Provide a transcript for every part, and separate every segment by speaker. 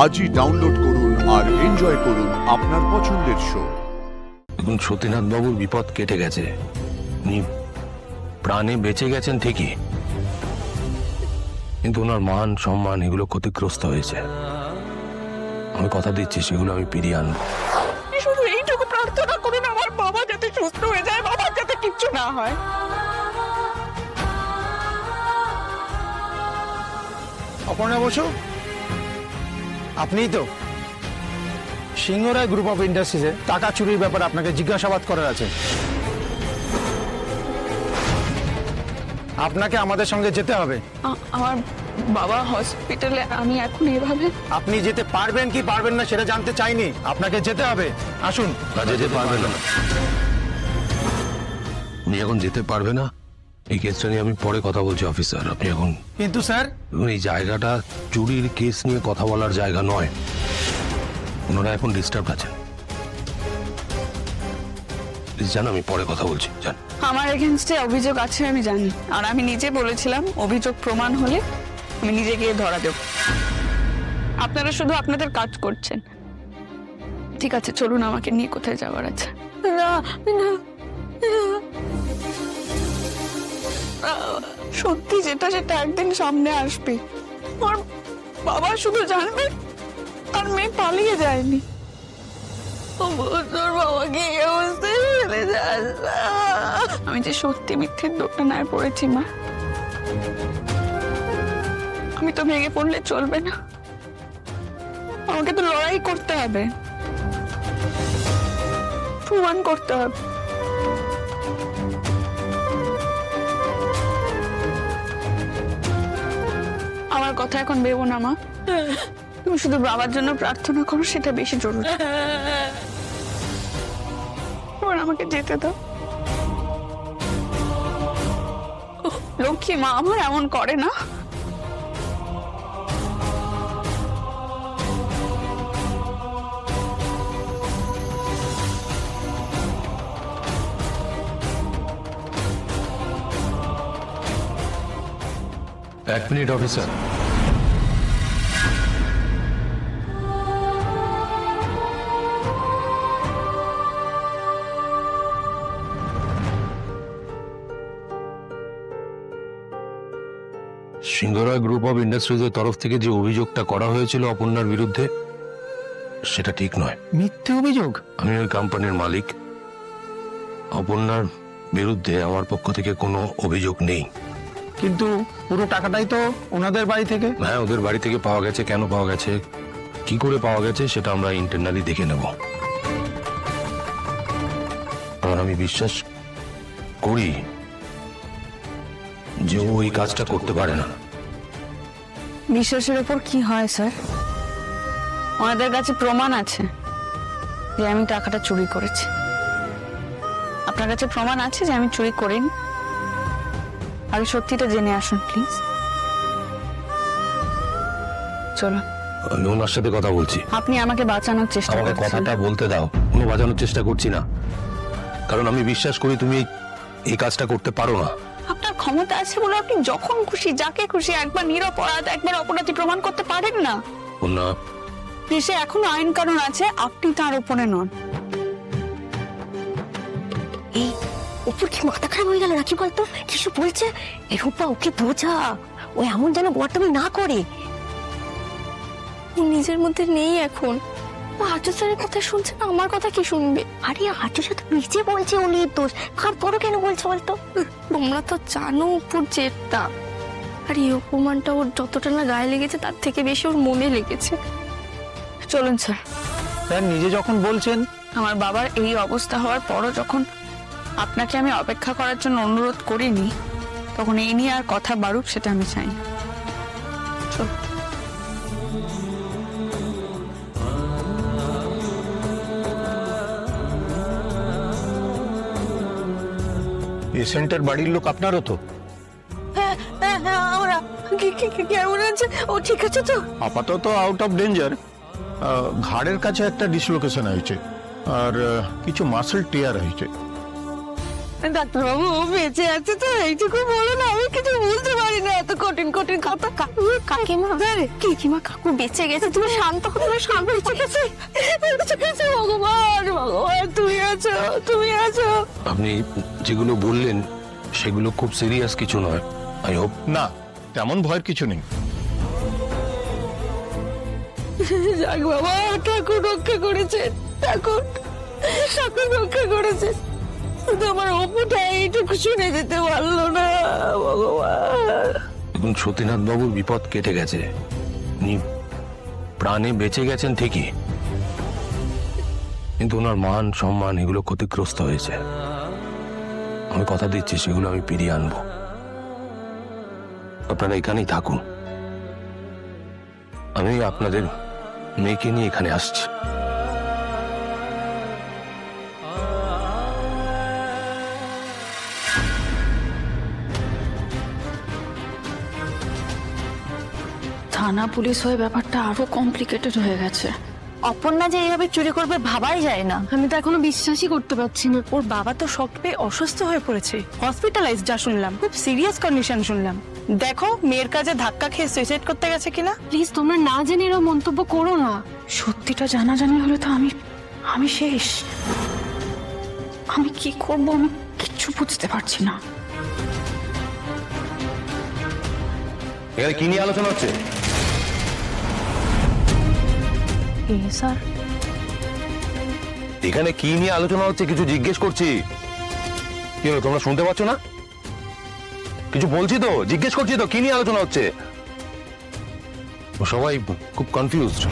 Speaker 1: আজই ডাউনলোড করুন আর এনজয় করুন আপনার পছন্দের শো।
Speaker 2: এখন সতীনাথ বাবুর বিপদ কেটে গেছে, উনি প্রাণে বেঁচে গেছেন ঠিকই, কিন্তু ওনার মান সম্মান এগুলো ক্ষতিগ্রস্ত হয়েছে। আমি কথা দিচ্ছি সেগুলো আমি ফিরিয়ে আনবো।
Speaker 3: শুধু এইটুকু প্রার্থনা করুন আমার বাবা যাতে সুস্থ হয়ে যায়, বাবার যাতে কিচ্ছু না হয়।
Speaker 4: অপর্ণা বসু, আপনিই তো? সিংহরায় গ্রুপ অফ ইন্ডাস্ট্রিজে টাকা চুরির ব্যাপারে আপনাকে জিজ্ঞাসাবাদ করার আছে। আপনাকে আমাদের সঙ্গে যেতে হবে।
Speaker 3: আমার বাবা হসপিটালে, আমি এখন এভাবে।
Speaker 4: আপনি যেতে পারবেন কি পারবেন না সেটা জানতে চাইনি, আপনাকে যেতে হবে। আসুন।
Speaker 2: যেতে পারবে না, উনি এখন যেতে পারবে না। এই কেসটা নিয়ে আমি পরে কথা বলছি অফিসার। আপনি এখন
Speaker 4: কিন্তু স্যার,
Speaker 2: এই জায়গাটা চুরির কেস নিয়ে কথা বলার জায়গা নয়। ওনারা এখন ডিস্টার্ব আছেন। জান, আমি পরে কথা বলছি। জান,
Speaker 3: আমার এগেনস্টে অভিযোগ আছে আমি জানি, আর আমি নিজে বলেছিলাম অভিযোগ প্রমাণ হলে আমি নিজে গিয়ে ধরা দেব। আপনারা শুধু আপনাদের কাজ করছেন। ঠিক আছে, চলুন, আমাকে নিয়ে কোথায় যাওয়ার আছে। না, না, সত্যি যেটা সেটা একদিন সামনে আসবে। আমার বাবা শুধু জানবে আর মেয়ে পালিয়ে যায়নি। তোর বাবাকে এই অবস্থায় ফেলে যাস না। আমি যে সত্যি মিথ্যের দোটানায় পড়েছি মা। আমি তো ভেঙে পড়লে চলবে না, আমাকে তো লড়াই করতে হবে, প্রমাণ করতে হবে। আমার কথা এখন ভেবো না মা, তুমি শুধু বাবার জন্য প্রার্থনা করো, সেটা বেশি জরুরি। এবার আমাকে যেতে দাও। লক্ষ্মী মা আমার এমন করে না।
Speaker 2: এক minute officer. Singharoy group of ইন্ডাস্ট্রিজের তরফ থেকে যে অভিযোগটা করা হয়েছিল অপর্ণার বিরুদ্ধে, সেটা ঠিক নয়।
Speaker 4: মিথ্যে অভিযোগ?
Speaker 2: আমি ওই কোম্পানির মালিক। অপর্ণার বিরুদ্ধে আমার পক্ষ থেকে কোনো অভিযোগ নেই।
Speaker 4: কিন্তু পুরো টাকাটাই তো ওনাদের বাড়ি থেকে।
Speaker 2: হ্যাঁ, ওদের বাড়ি থেকে পাওয়া গেছে। কেন পাওয়া গেছে, কি করে পাওয়া গেছে, সেটা আমরা ইন্টারনালি দেখে নেব। আর আমি বিশ্বাস করি যে ও এই কাজটা করতে পারে না।
Speaker 3: বিশ্বাসের উপর কি হয় স্যার? ওনাদের কাছে প্রমাণ আছে যে আমি টাকাটা চুরি করেছি। আপনার কাছে প্রমাণ আছে যে আমি চুরি করিনি? আগে সত্যিটা জেনে আসুন প্লিজ। চলো,
Speaker 2: আমি ওনার সাথে কথা বলছি।
Speaker 3: আপনি আমাকে বাঁচানোর চেষ্টা
Speaker 2: আমাকে
Speaker 3: করছেন।
Speaker 2: কথাটা বলতে দাও। কোনো বাঁচানোর চেষ্টা করছি না, কারণ আমি বিশ্বাস করি তুমি এই কাজটা করতে পারো না।
Speaker 3: আপনার ক্ষমতা আছে বলে আপনি যখন খুশি যাকে খুশি একবার নিরপরাধ একবার অপরাধী প্রমাণ করতে পারেন না।
Speaker 2: না,
Speaker 3: দেশে এখনো আইন কানুন আছে, আপনি তার উপরে নন।
Speaker 5: এই উপর কি মাথা খারাপ হয়ে গেল নাকি বলতো? কিছু বলছে? এ রূপা, ওকে বোঝা, ও এমন যেন গোয়াটামি না করে।
Speaker 6: নিজের মধ্যে নেই এখন। আর্য স্যারের কথা শুনছে না, আমার কথা কি শুনবে?
Speaker 5: আরে আর্য সাথে নিজে বলছে ও নির্দোষ, আর বড় কেন বলছে বলতো?
Speaker 6: তোমরা তো জানো উপর জেদটা, আর এই অপমানটা ওর যতটা না গায়ে লেগেছে তার থেকে বেশি ওর মনে লেগেছে।
Speaker 3: চলুন স্যার।
Speaker 4: স্যার নিজে যখন বলছেন।
Speaker 3: আমার বাবার এই অবস্থা হওয়ার পরও যখন আপনাকে আমি অপেক্ষা করার জন্য অনুরোধ করিনি, তখন এই নিয়ে আর কথা বাড়ুক সেটা আমি চাই না। চল।
Speaker 4: পেশেন্টের বাড়ির লোক আপনারও তো?
Speaker 5: আমরা কেমন আছে? ও ঠিক আছে তো?
Speaker 4: আপাতত আউট অফ ডেঞ্জার। ঘাড়ের কাছে একটা ডিসলোকেশন হয়েছে আর কিছু মাসল টিয়ার হয়েছে।
Speaker 5: ডাক্তারবাবু ও বেঁচে আছে তো এইটুকু বলো না, আমি কিছু বুঝতে পারি না এত কঠিন কঠিন কথা।
Speaker 6: কাকিমা কাকিমা কাকু বেঁচে গেছে, তুমি শান্ত হও, শান্ত
Speaker 5: বেঁচে গেছে, বেঁচে গেছে, ভগবান ভগবান তুমি আছো, তুমি আছো।
Speaker 2: আপনি যেগুলো বললেন সেগুলো খুব সিরিয়াস কিছু নয়, আই হোপ।
Speaker 4: না, তেমন ভয়ের কিছু নেই।
Speaker 5: যাক বাবা, ঠাকুর রক্ষা করেছেন, ঠাকুর ঠাকুর রক্ষা করেছেন। শুধু আমার অপুটা এইটুকু শুনে যেতে পারলো না, ভগবান।
Speaker 2: এখন সতীনাথ বাবুর বিপদ কেটে গেছে, উনি প্রাণে বেঁচে গেছেন ঠিকই, কিন্তু ওনার মান সম্মান এগুলো ক্ষতিগ্রস্ত হয়েছে। আমি কথা দিচ্ছি সেগুলো আমি ফিরিয়ে আনবো। আপনারা এখানেই থাকুন, আমি আপনাদের মেয়েকে নিয়ে এখানে আসছি।
Speaker 3: থানা পুলিশ হয়ে ব্যাপারটা আরো কমপ্লিকেটেড হয়ে গেছে।
Speaker 5: অপর্ণা যে এইভাবে চুরি করবে ভাবাই যায় না।
Speaker 6: আমি তো এখনো বিশ্বাসই করতে পারছি না।
Speaker 7: ওর বাবা তো শক পেয়ে অসুস্থ হয়ে পড়েছে, হসপিটালাইজ যা শুনলাম, খুব সিরিয়াস কন্ডিশন শুনলাম। দেখো মেয়ের কাছে ধাক্কা খেয়ে সুইসাইড করতে গেছে কিনা।
Speaker 6: প্লিজ তোমরা না জেনে এরকম মন্তব্য করো না।
Speaker 3: সত্যিটা জানাজানি হলে তো আমি শেষ। আমি কি করব আমি কিচ্ছু বুঝতে পারছি না।
Speaker 2: এখানে কি নিয়ে আলোচনা হচ্ছে?
Speaker 7: স্যার
Speaker 2: এখানে কি নিয়ে আলোচনা হচ্ছে কিছু জিজ্ঞেস করছি। কি হলো, তোমরা শুনতে পাচ্ছ না? কিছু বলছি তো, জিজ্ঞেস করছি তো কি নিয়ে আলোচনা হচ্ছে। সবাই খুব কনফিউজড।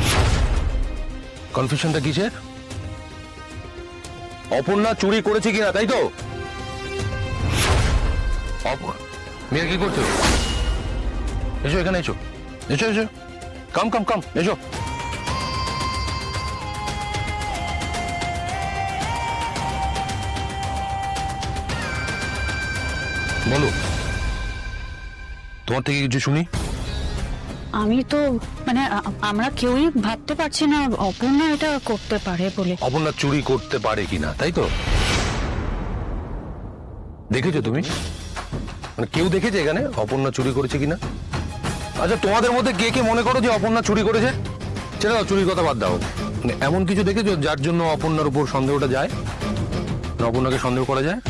Speaker 2: কনফিউশনটা কিসের? অপর্ণা চুরি করেছে কিনা, তাই তো? মেয়ে কি করছো? এসো এখানে, এসো এসো এসো, কাম কাম কাম, এসো। বলো, তোমার থেকে কিছু শুনি।
Speaker 3: আমি তো মানে আমরা কেউই ভাবতে পারছি না অপর্ণা এটা করতে পারে বলে।
Speaker 2: অপর্ণা চুরি করতে পারে কিনা, তাই তো? দেখেছো তুমি? মানে কেউ দেখেছে এখানে অপর্ণা চুরি করেছে কিনা? আচ্ছা, তোমাদের মধ্যে কে কে মনে করো যে অপর্ণা চুরি করেছে? ছেড়ে দাও, চুরির কথা বাদ দাও। মানে এমন কিছু দেখেছো যার জন্য অপর্ণার উপর সন্দেহটা যায়, অপর্ণাকে সন্দেহ করা যায়?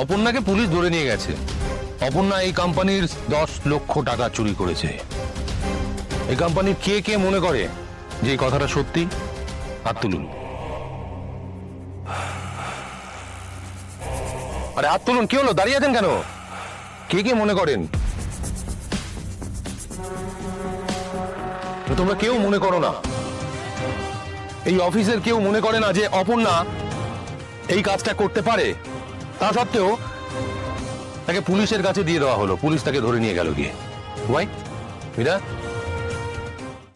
Speaker 2: অপর্ণাকে পুলিশ ধরে নিয়ে গেছে। অপর্ণা এই কোম্পানির 10 লক্ষ টাকা চুরি করেছে। এই কোম্পানির কে কে মনে করে যে এই কথাটা সত্যি? হাত তুলুন। আরে হাত তুলুন, কি হলো, দাঁড়িয়ে আছেন কেন? কে কে মনে করেন? তোমরা কেউ মনে করো না, এই অফিসের কেউ মনে করে না যে অপর্ণা এই কাজটা করতে পারে। তা সত্ত্বেও তাকে পুলিশের কাছে দিয়ে দেওয়া হলো, পুলিশ তাকে ধরে নিয়ে গেল গিয়ে। ওয়াই মীরা?